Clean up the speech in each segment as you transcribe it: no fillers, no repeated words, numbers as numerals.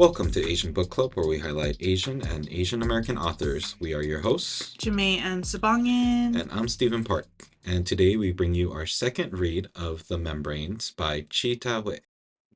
Welcome to Asian Book Club, where we highlight Asian and Asian American authors. We are your hosts, Jamae and Sabangan. and I'm Stephen Park. And today we bring you our second read of The Membranes by Chi Ta-wei.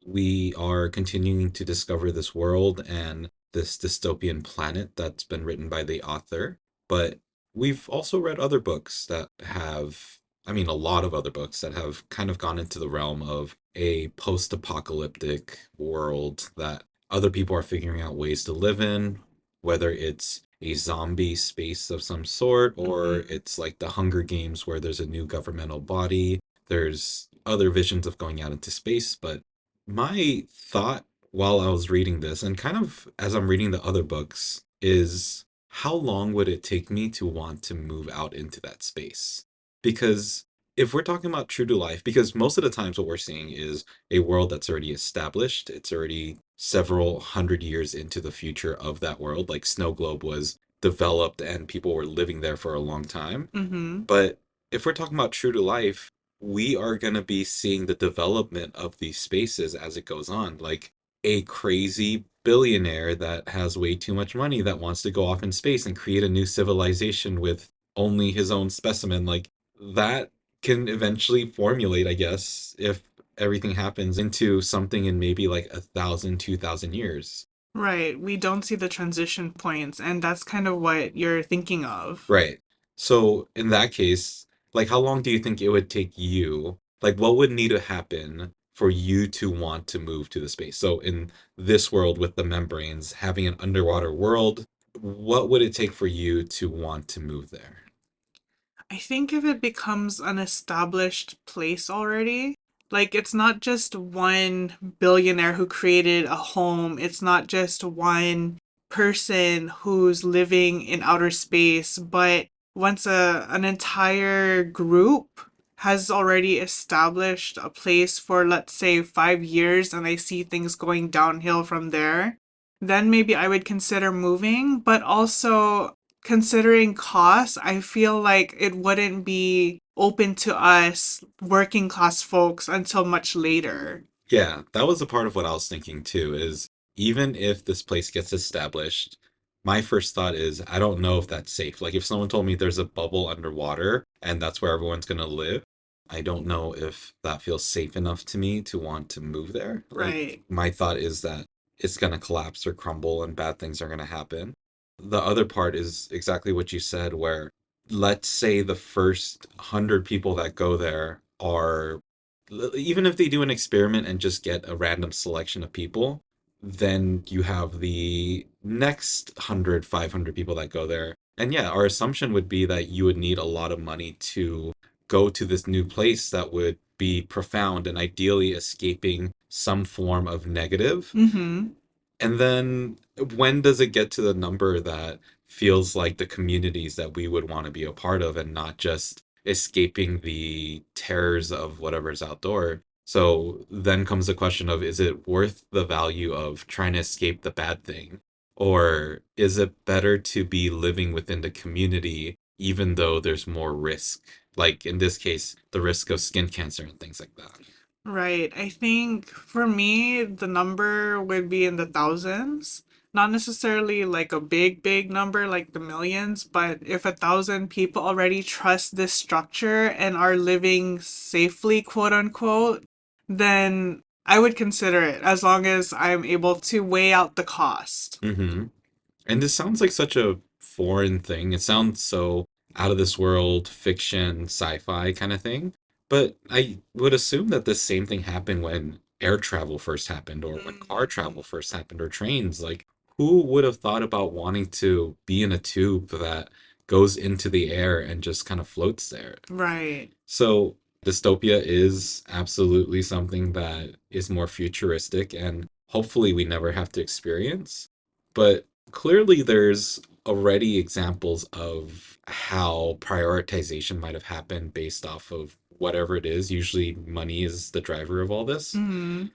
We are continuing to discover this world and this dystopian planet that's been written by the author. But we've also read other books that have, a lot of other books that have kind of gone into the realm of a post-apocalyptic world that other people are figuring out ways to live in, whether it's a zombie space of some sort or it's like the Hunger Games where there's a new governmental body. There's other visions of going out into space, but my thought while I was reading this, and kind of as I'm reading the other books, is how long would it take me to want to move out into that space? Because if we're talking about true to life, because most of the times what we're seeing is a world that's already established, it's already several hundred years into the future of that world. Like Snow Globe was developed and people were living there for a long time. Mm-hmm. But if we're talking about true to life, we are going to be seeing the development of these spaces as it goes on. Like a crazy billionaire that has way too much money that wants to go off in space and create a new civilization with only his own specimen. Like that can eventually formulate, I guess, if everything happens into something in maybe like 1,000, 2,000 years. Right. We don't see the transition points, and that's kind of what you're thinking of. Right. So in that case, like how long do you think it would take you? Like what would need to happen for you to want to move to the space? So in this world with the membranes, having an underwater world, what would it take for you to want to move there? I think if it becomes an established place already, like it's not just one billionaire who created a home, it's not just one person who's living in outer space, but once an entire group has already established a place for, let's say, 5 years, and I see things going downhill from there, then maybe I would consider moving. But also, considering costs, I feel like it wouldn't be open to us working class folks until much later. Yeah, that was a part of what I was thinking too, is even if this place gets established, my first thought is I don't know if that's safe. Like if someone told me there's a bubble underwater and that's where everyone's gonna live, I don't know if that feels safe enough to me to want to move there. Like Right. my thought is that it's gonna collapse or crumble and bad things are gonna happen. The other part is exactly what you said, where let's say the first 100 people that go there are even if they do an experiment and just get a random selection of people, then you have the next 100, 500 people that go there. And yeah, our assumption would be that you would need a lot of money to go to this new place that would be profound and ideally escaping some form of negative. Mm-hmm. And then when does it get to the number that feels like the communities that we would want to be a part of and not just escaping the terrors of whatever's outdoor? So then comes the question of, is it worth the value of trying to escape the bad thing? Or is it better to be living within the community even though there's more risk? Like in this case, the risk of skin cancer and things like that. Right. I think for me, the number would be in the thousands. Not necessarily like a big, big number like the millions, but if 1,000 people already trust this structure and are living safely, quote unquote, then I would consider it as long as I'm able to weigh out the cost. Mm-hmm. And this sounds like such a foreign thing. It sounds so out of this world, fiction, sci-fi kind of thing. But I would assume that the same thing happened when air travel first happened, or when car Mhm. travel first happened, or trains. Like, who would have thought about wanting to be in a tube that goes into the air and just kind of floats there? Right. So, dystopia is absolutely something that is more futuristic and hopefully we never have to experience. But clearly, there's already examples of how prioritization might have happened based off of whatever it is. Usually, money is the driver of all this. Hmm.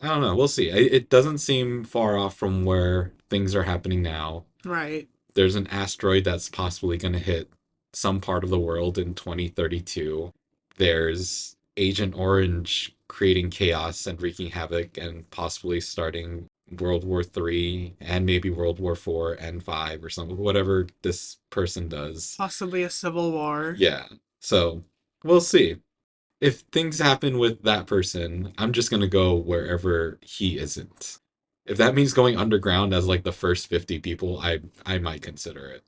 I don't know. We'll see. It doesn't seem far off from where things are happening now. Right. There's an asteroid that's possibly going to hit some part of the world in 2032. There's Agent Orange creating chaos and wreaking havoc and possibly starting World War III and maybe World War IV and five or something, whatever this person does. Possibly a civil war. Yeah. So we'll see. If things happen with that person, I'm just gonna go wherever he isn't. If that means going underground as like the first 50 people, I might consider it.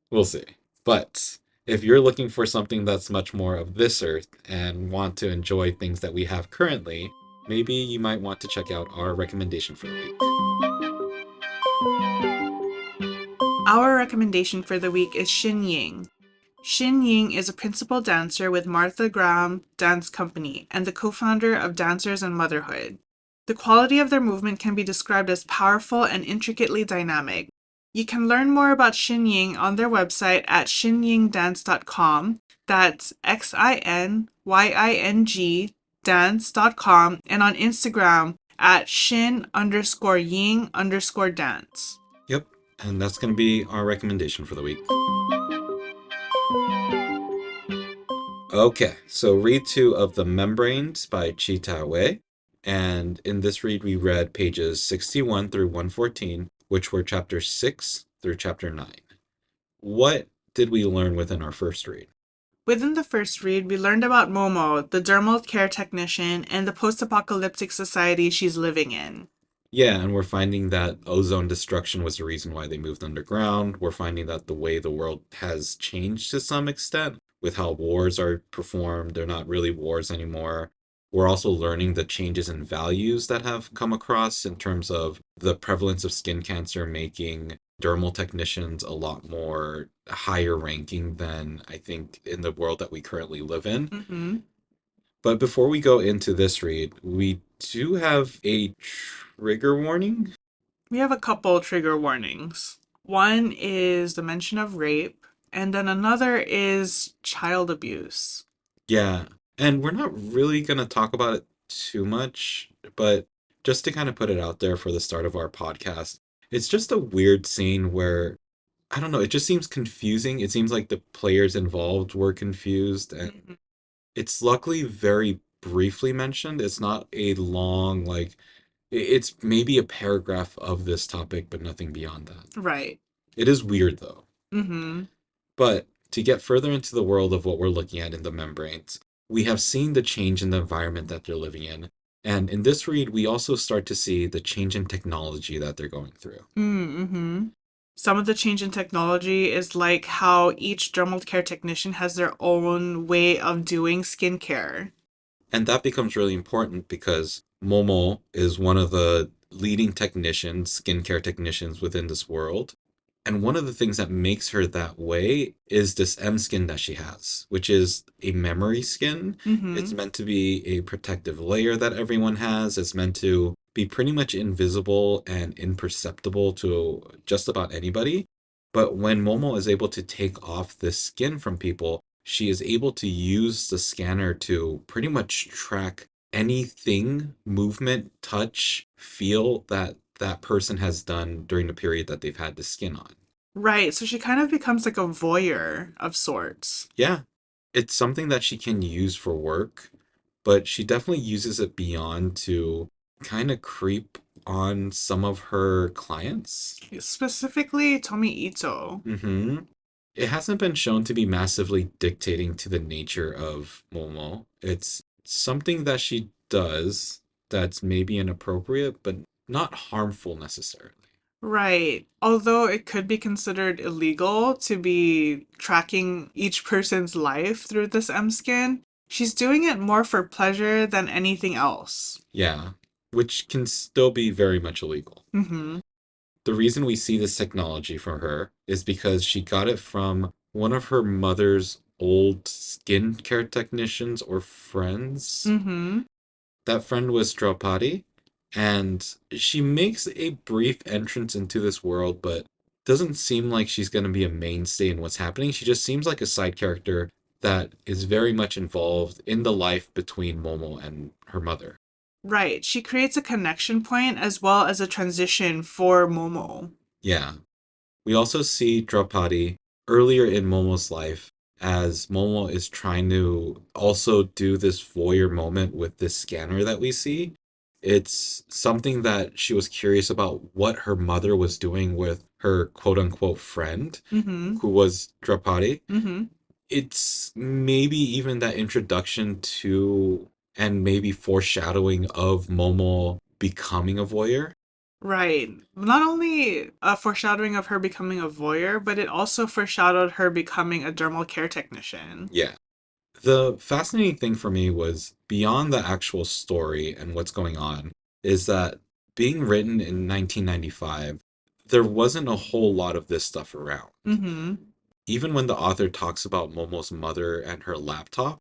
We'll see. But if you're looking for something that's much more of this earth and want to enjoy things that we have currently, maybe you might want to check out our recommendation for the week. Our recommendation for the week is Shin Ying. Shin Ying is a principal dancer with Martha Graham Dance Company and the co-founder of Dancers and Motherhood. The quality of their movement can be described as powerful and intricately dynamic. You can learn more about Shin Ying on their website at shinyingdance.com. That's XINYING dance.com, and on Instagram at shin_ying_dance. Yep, and that's going to be our recommendation for the week. Okay, so read two of The Membranes by Chita Wei. And in this read, we read pages 61 through 114, which were chapter 6 through chapter 9. What did we learn within our first read? Within the first read, we learned about Momo, the dermal care technician, and the post-apocalyptic society she's living in. Yeah, and we're finding that ozone destruction was the reason why they moved underground. We're finding that the way the world has changed to some extent with how wars are performed. They're not really wars anymore. We're also learning the changes in values that have come across in terms of the prevalence of skin cancer making dermal technicians a lot more higher ranking than I think in the world that we currently live in. Mm-hmm. But before we go into this read, we do have a trigger warning. We have a couple trigger warnings. One is the mention of rape, and then another is child abuse. Yeah, and we're not really going to talk about it too much, but just to kind of put it out there for the start of our podcast, it's just a weird scene where, I don't know, it just seems confusing. It seems like the players involved were confused, and Mhm. it's luckily very briefly mentioned. It's not a long, like, it's maybe a paragraph of this topic, but nothing beyond that. Right. It is weird though. Mm-hmm. But to get further into the world of what we're looking at in the membranes, we have seen the change in the environment that they're living in. And in this read, we also start to see the change in technology that they're going through. Mm-hmm. Some of the change in technology is like how each dermal care technician has their own way of doing skincare. And that becomes really important because Momo is one of the leading technicians, skincare technicians within this world. And one of the things that makes her that way is this M skin that she has, which is a memory skin. It's Mm-hmm. meant to be a protective layer that everyone has. It's meant to be pretty much invisible and imperceptible to just about anybody. But when Momo is able to take off this skin from people, she is able to use the scanner to pretty much track anything, movement, touch, feel that that person has done during the period that they've had the skin on. Right. So she kind of becomes like a voyeur of sorts. Yeah, it's something that she can use for work, but she definitely uses it beyond to kind of creep on some of her clients. Specifically, Tomi Ito. Mm-hmm. It hasn't been shown to be massively dictating to the nature of Momo. It's something that she does that's maybe inappropriate, but not harmful necessarily. Right. Although it could be considered illegal to be tracking each person's life through this M skin, she's doing it more for pleasure than anything else. Yeah, which can still be very much illegal. Mm-hmm. The reason we see this technology from her is because she got it from one of her mother's old skincare technicians or friends. Mm-hmm. That friend was Draupadi, and she makes a brief entrance into this world, but doesn't seem like she's going to be a mainstay in what's happening. She just seems like a side character that is very much involved in the life between Momo and her mother. Right. She creates a connection point as well as a transition for Momo. Yeah. We also see Draupadi earlier in Momo's life as Momo is trying to also do this voyeur moment with this scanner that we see. It's something that she was curious about what her mother was doing with her quote unquote friend, Mm-hmm. who was Drapari. Mm-hmm. It's maybe even that introduction to and maybe foreshadowing of Momo becoming a voyeur. Right. Not only a foreshadowing of her becoming a voyeur, but it also foreshadowed her becoming a dermal care technician. Yeah. The fascinating thing for me was beyond the actual story and what's going on, is that being written in 1995, there wasn't a whole lot of this stuff around. Mm-hmm. Even when the author talks about Momo's mother and her laptop,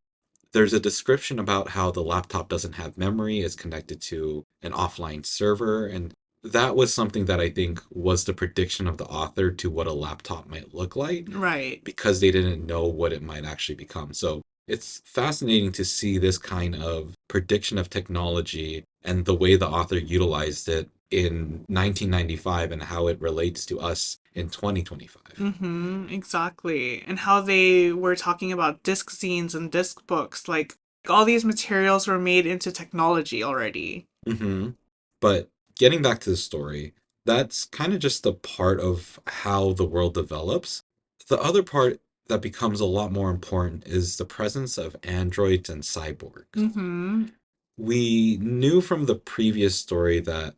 there's a description about how the laptop doesn't have memory, is connected to an offline server, and that was something that I think was the prediction of the author to what a laptop might look like Right. because they didn't know what it might actually become. So it's fascinating to see this kind of prediction of technology and the way the author utilized it in 1995 and how it relates to us in 2025. Mm-hmm. Exactly. And how they were talking about disc zines and disc books. Like all these materials were made into technology already. Hmm. But getting back to the story, that's kind of just the part of how the world develops. The other part that becomes a lot more important is the presence of androids and cyborgs. Mm-hmm. We knew from the previous story that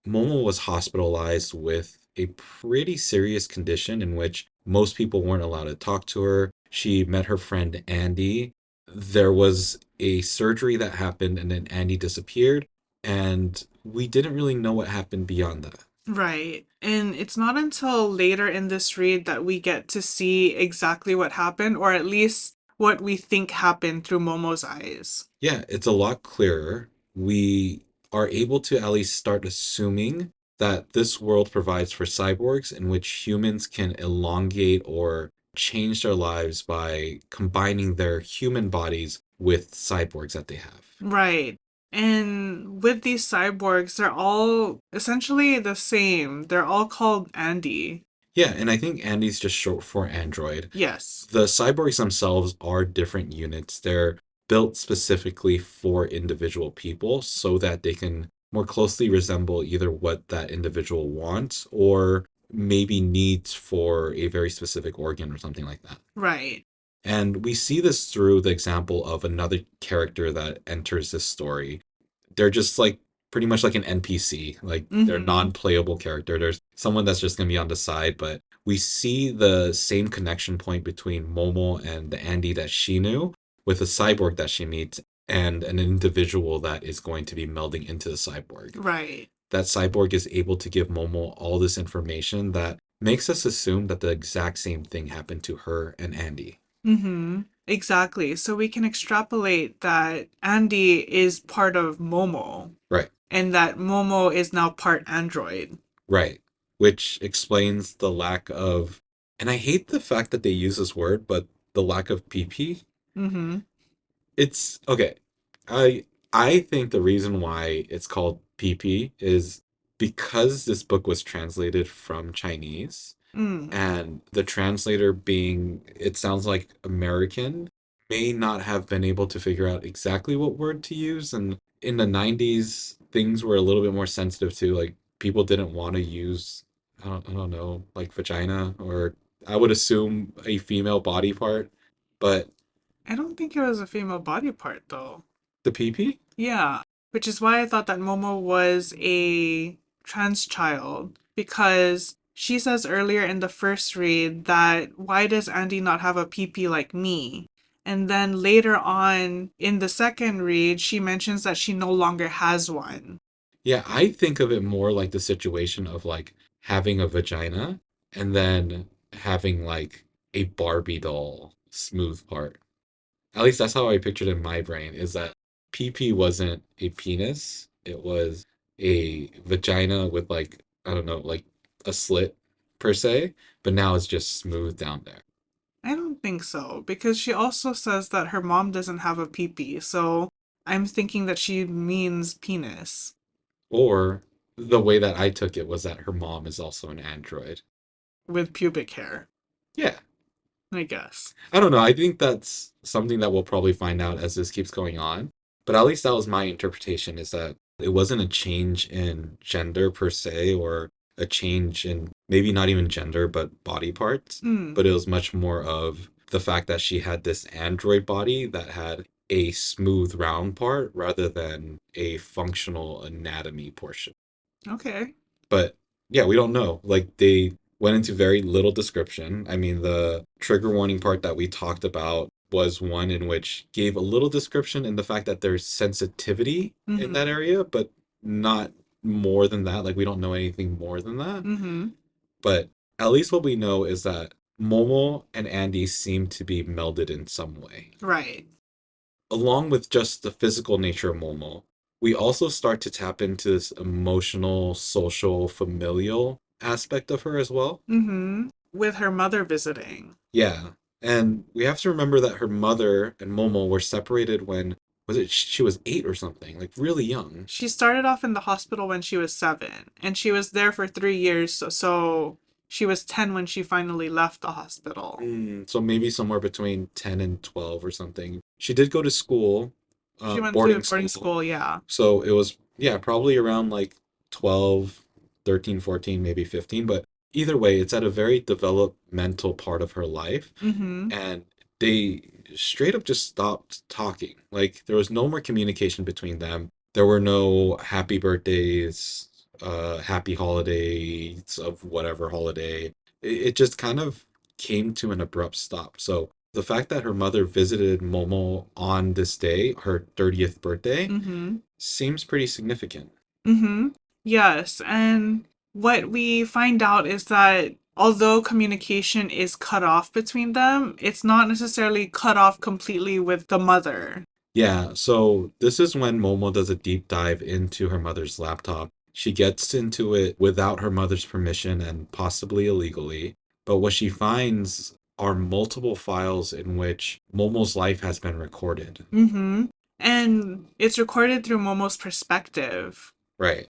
Momo was hospitalized with a pretty serious condition in which most people weren't allowed to talk to her. She met her friend Andy. There was a surgery that happened, and then Andy disappeared, and we didn't really know what happened beyond that. Right. And it's not until later in this read that we get to see exactly what happened, or at least what we think happened through Momo's eyes. Yeah, it's a lot clearer. We are able to at least start assuming that this world provides for cyborgs in which humans can elongate or change their lives by combining their human bodies with cyborgs that they have. Right. And with these cyborgs, they're all essentially the same. They're all called Andy. Yeah, and I think Andy's just short for android. Yes. The cyborgs themselves are different units. They're built specifically for individual people so that they can more closely resemble either what that individual wants or maybe needs for a very specific organ or something like that. Right. And we see this through the example of another character that enters this story. They're just like pretty much like an NPC. Like they're Mm-hmm. non-playable character. There's someone that's just gonna be on the side, but we see the same connection point between Momo and the Andy that she knew with a cyborg that she meets and an individual that is going to be melding into the cyborg. Right. That cyborg is able to give Momo all this information that makes us assume that the exact same thing happened to her and Andy. Mm-hmm. Exactly. So we can extrapolate that Andy is part of Momo Right. and that Momo is now part android. Right. Which explains the lack of, and I hate the fact that they use this word, but the lack of PP. Mm-hmm. It's okay. I I think the reason why it's called PP is because this book was translated from Chinese Mm. and the translator being, it sounds like American, may not have been able to figure out exactly what word to use. And in the 90s, things were a little bit more sensitive to, like, people didn't want to use, I don't know, like vagina, or I would assume a female body part, but I don't think it was a female body part though. the PP? Yeah, which is why I thought that Momo was a trans child because she says earlier in the first read that why does Andy not have a PP like me? And then later on in the second read, she mentions that she no longer has one. Yeah, I think of it more like the situation of like having a vagina and then having like a Barbie doll smooth part. At least that's how I pictured it in my brain, is that PP wasn't a penis, it was a vagina with like, I don't know, like a slit per se, but now it's just smooth down there. I don't think so because she also says that her mom doesn't have a PP, so I'm thinking that she means penis Or the way that I took it was that her mom is also an android. with pubic hair, Yeah. I guess. I don't know. I think that's something that we'll probably find out as this keeps going on. But at least that was my interpretation, is that It wasn't a change in gender per se, or a change in maybe not even gender, but body parts. Mm, But it was much more of the fact that she had this android body that had a smooth round part rather than a functional anatomy portion. okay. But yeah, we don't know. Like they went into very little description. I mean, the trigger warning part that we talked about was one in which gave a little description in the fact that there's sensitivity in that Mm-hmm. area, but not more than that. Like we don't know anything more than that. Mm-hmm. But at least what we know is that Momo and Andy seem to be melded in some way. Right. Along with just the physical nature of Momo, we also start to tap into this emotional, social, familial aspect of her as well. Mm-hmm. With her mother visiting. Yeah. And we have to remember that her mother and Momo were separated when was it she was 8 or something, like really young. She started off in the hospital when she was 7, and she was there for 3 years, so she was 10 when she finally left the hospital. So maybe somewhere between 10 and 12 or something. She did go to school, She went to boarding boarding school. school, yeah. So it was, yeah, probably around like 12, 13, 14, maybe 15. But either way, it's at a very developmental part of her life. Mm-hmm. And they straight up just stopped talking. Like there was no more communication between them. There were no happy birthdays, happy holidays of whatever holiday. It just kind of came to an abrupt stop. So the fact that her mother visited Momo on this day, her 30th birthday, Mm-hmm. seems pretty significant. Mm-hmm. Yes, and what we find out is that although communication is cut off between them, it's not necessarily cut off completely with the mother. Yeah, so this is when Momo does a deep dive into her mother's laptop. She gets into it without her mother's permission and possibly illegally. But what she finds are multiple files in which Momo's life has been recorded. Mm-hmm. And it's recorded through Momo's perspective. Right.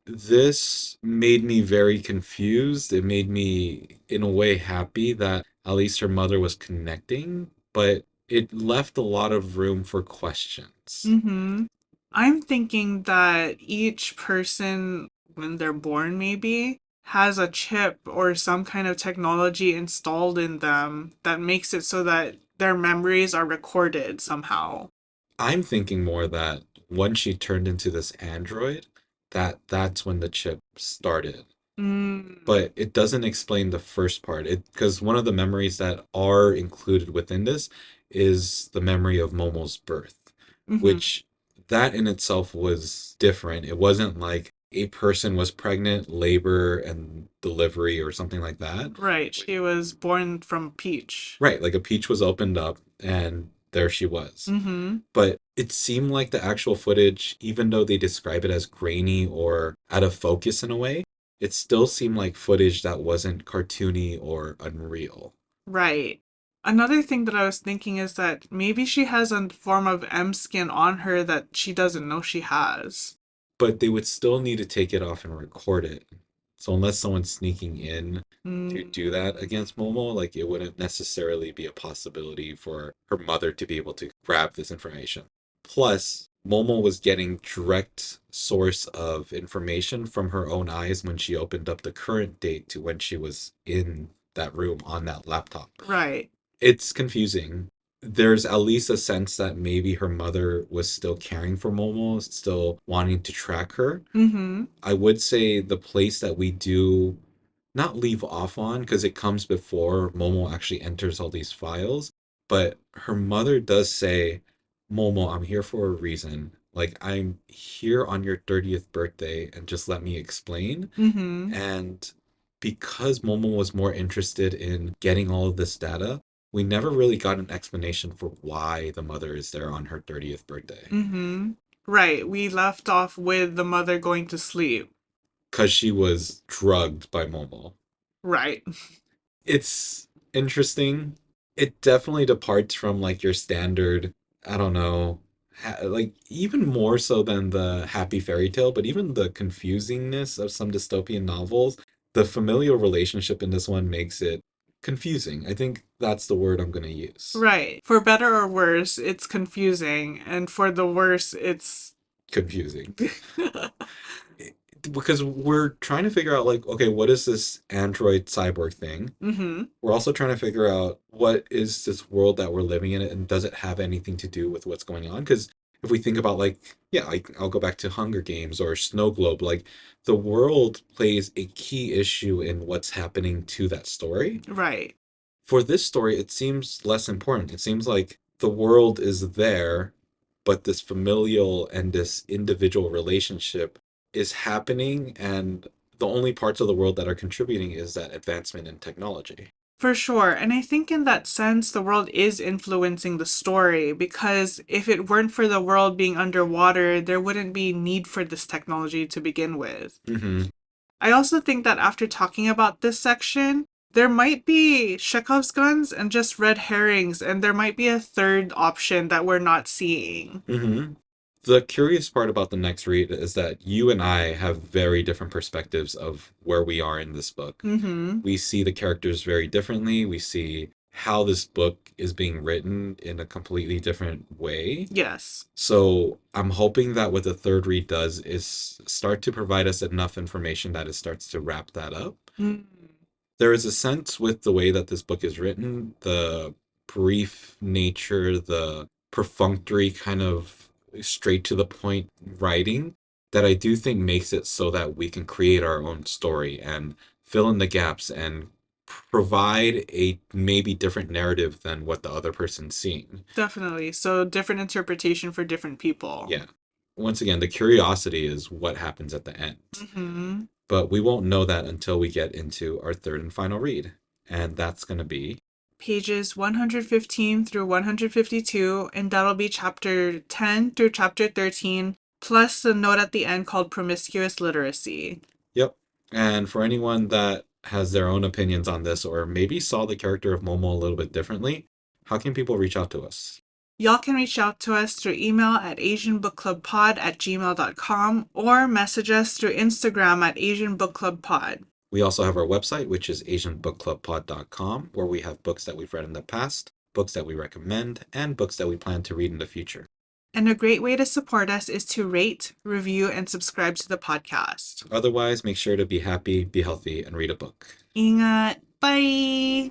This made me very confused. It made me, in a way, happy that at least her mother was connecting, but it left a lot of room for questions. Mm-hmm. I'm thinking that each person, when they're born, maybe, has a chip or some kind of technology installed in them that makes it so that their memories are recorded somehow. I'm thinking more that when she turned into this android, that's when the chip started. Mm. But it doesn't explain the first part. It because one of the memories that are included within this is the memory of Momo's birth, Mm-hmm. which that in itself was different. It wasn't like a person was pregnant, labor and delivery or something like that. Right. She was born from Peach. Right, like a peach was opened up and there she was. Mm-hmm. But it seemed like the actual footage, even though they describe it as grainy or out of focus in a way, it still seemed like footage that wasn't cartoony or unreal. Right. Another thing that I was thinking is that maybe she has a form of M skin on her that she doesn't know she has. But they would still need to take it off and record it. So unless someone's sneaking in to Mm, do that against Momo, like it wouldn't necessarily be a possibility for her mother to be able to grab this information. Plus, Momo was getting direct source of information from her own eyes when she opened up the current date to when she was in that room on that laptop. right. It's confusing. There's at least a sense that maybe her mother was still caring for Momo, still wanting to track her. Mm-hmm. I would say the place that we do not leave off on because it comes before Momo actually enters all these files, but her mother does say, Momo, I'm here for a reason. Like, I'm here on your 30th birthday and just let me explain. Mm-hmm. And because Momo was more interested in getting all of this data, we never really got an explanation for why the mother is there on her 30th birthday. Mm-hmm. Right. We left off with the mother going to sleep. Because she was drugged by Momo. Right. It's interesting. It definitely departs from like your standard, I don't know, like even more so than the happy fairy tale, but even the confusingness of some dystopian novels, the familial relationship in this one makes it confusing. I think that's the word I'm going to use. Right. For better or worse, it's confusing. And for the worse, it's confusing. Because we're trying to figure out, like, okay, what is this android cyborg thing? Mm-hmm. We're also trying to figure out what is this world that we're living in, and does it have anything to do with what's going on? Because if we think about, like, yeah, I'll go back to Hunger Games or Snow Globe, like the world plays a key issue in what's happening to that story. Right. For this story, it seems less important. It seems like the world is there, but this familial and this individual relationship is happening, and the only parts of the world that are contributing is that advancement in technology. For sure. And I think in that sense, the world is influencing the story because if it weren't for the world being underwater, there wouldn't be need for this technology to begin with. Hmm. I also think that after talking about this section, there might be Chekhov's guns and just red herrings, and there might be a third option that we're not seeing. Hmm. The curious part about the next read is that you and I have very different perspectives of where we are in this book. Mm-hmm. We see the characters very differently. We see how this book is being written in a completely different way. Yes. So I'm hoping that what the third read does is start to provide us enough information that it starts to wrap that up. Mm. There is a sense with the way that this book is written, the brief nature, the perfunctory kind of straight to the point writing, that I do think makes it so that we can create our own story and fill in the gaps and provide a maybe different narrative than what the other person's seeing. Definitely. So different interpretation for different people. Yeah. Once again, the curiosity is what happens at the end. Mm-hmm. But we won't know that until we get into our third and final read. And that's going to be, Pages 115 through 152, and that'll be chapter 10 through chapter 13, plus the note at the end called Promiscuous Literacy. yep. And for anyone that has their own opinions on this or maybe saw the character of Momo a little bit differently, how can people reach out to us? Y'all can reach out to us through email at asianbookclubpod@gmail.com or message us through Instagram at asianbookclubpod. We also have our website, which is asianbookclubpod.com, where we have books that we've read in the past, books that we recommend, and books that we plan to read in the future. And a great way to support us is to rate, review, and subscribe to the podcast. Otherwise, make sure to be happy, be healthy, and read a book. Ingat. Bye!